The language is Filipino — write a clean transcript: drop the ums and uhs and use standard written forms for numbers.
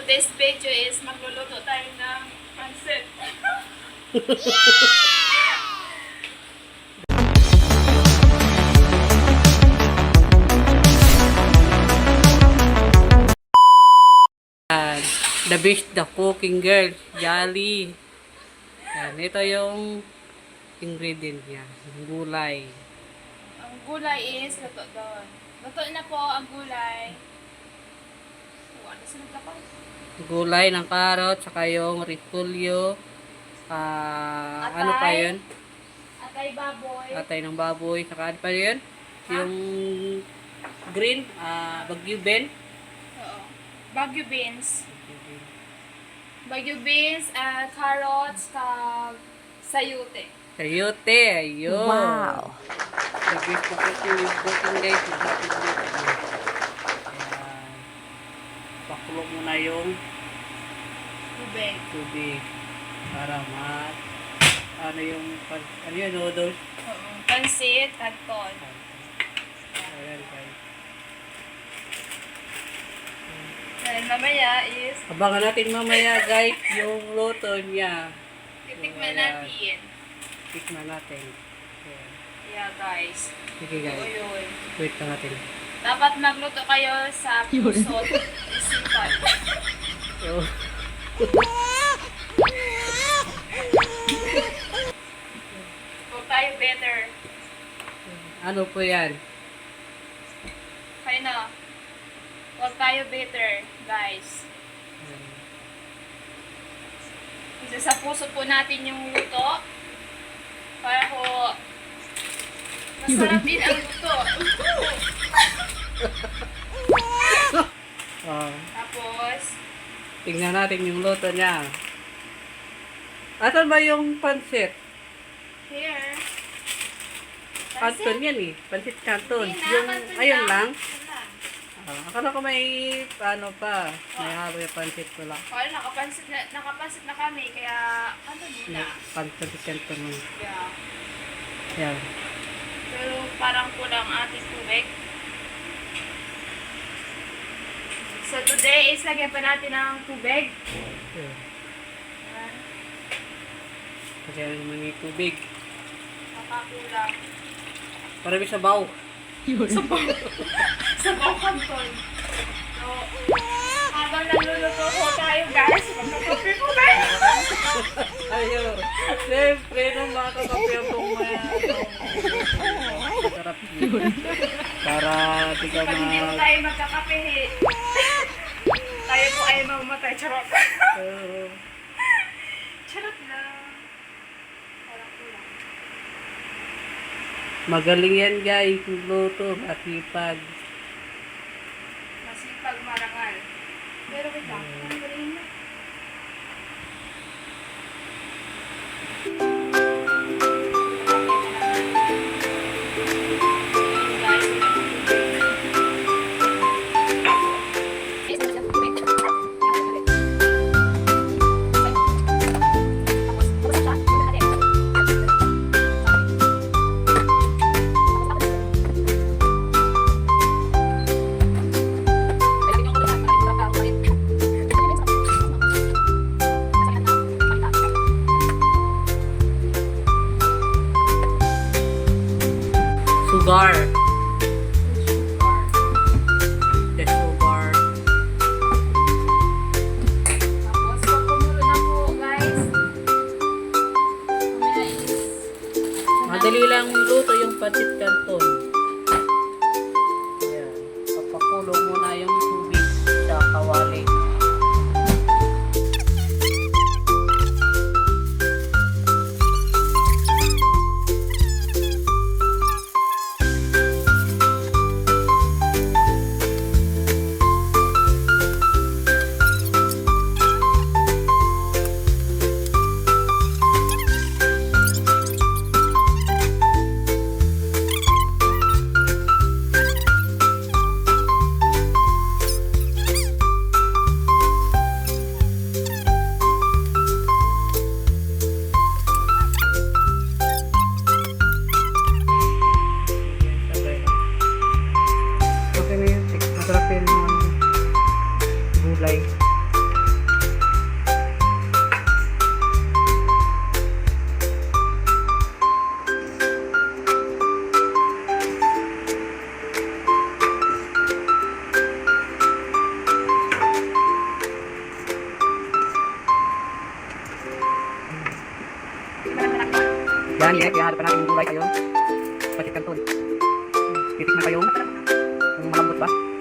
today's video is magluluto tayo ng pancit. The best, the cooking girl, Jolly. Yan, ito yung ingredient niya, yung gulay. Ang gulay is luto doon. Luto na po ang gulay. So, ano sunod na po? Gulay ng carrot, saka yung repolyo. Ano pa yun? Atay baboy. Atay ng baboy, saka ano pa yun? Yung green, Baguio bean. Oo. Baguio beans. Baguio beans, carrots, sayute. Sayote, ayun. Wow. The best po yung cooking guys. Pakulo muna yung Tubig. tubig para ano yun, noodles. Oo. Pancit, canton. Ayan guys. Then mamaya is Abangan natin mamaya guys yung luto niya. titikman natin. Tikman natin. Ayan. Yeah, guys. Sige guys, Yun. wait lang natin. Dapat magluto kayo sa puso't isipan. So, Kung tayo better. ano po yan? Kaya na. Huwag tayo better, guys. Isa sa puso po natin yung luto. Para po masarap din ang luto. Tapos, Tingnan natin yung luto niya. Asan ba yung pansit? here. Canton yan eh. Pansit canton. Hindi na, Yung, canton ayun lang. Canton lang. Akala ko may, ano pa, may halo yung pansit ko lang. Kaya nakapansit na kami, kaya ano muna. Pansit canton mo. Yeah. Yan. Pero parang kulang ating tubig. So today is lagyan pa natin ng tubig. Yan. Ayan. Kaya naman yung tubig. Nakakulang. Marami sabaw. Sabaw kanton. So, habang nagluluto po tayo guys, magkakape po tayo. Ayun. Siyempre, nung mga kakape akong sarap yun. Para di ka Pag hindi po tayo magkakape, tayo po ay mamatay. Charot. Charot lang. Parang kulang. Magaling yan guys, luto, masipag. Masipag marangal. Pero wait lang, ang galing na. Sugar. The sugar. Tapos, pag kumulo na po, guys, mamaya is Madali lang luto yung pancit canton. Ayan. Papakulo muna yung tubig sa kawali. mainit, kaya halo pa natin yung gulay kayo. Pasit kanton. Titikman pa yung malambot ba?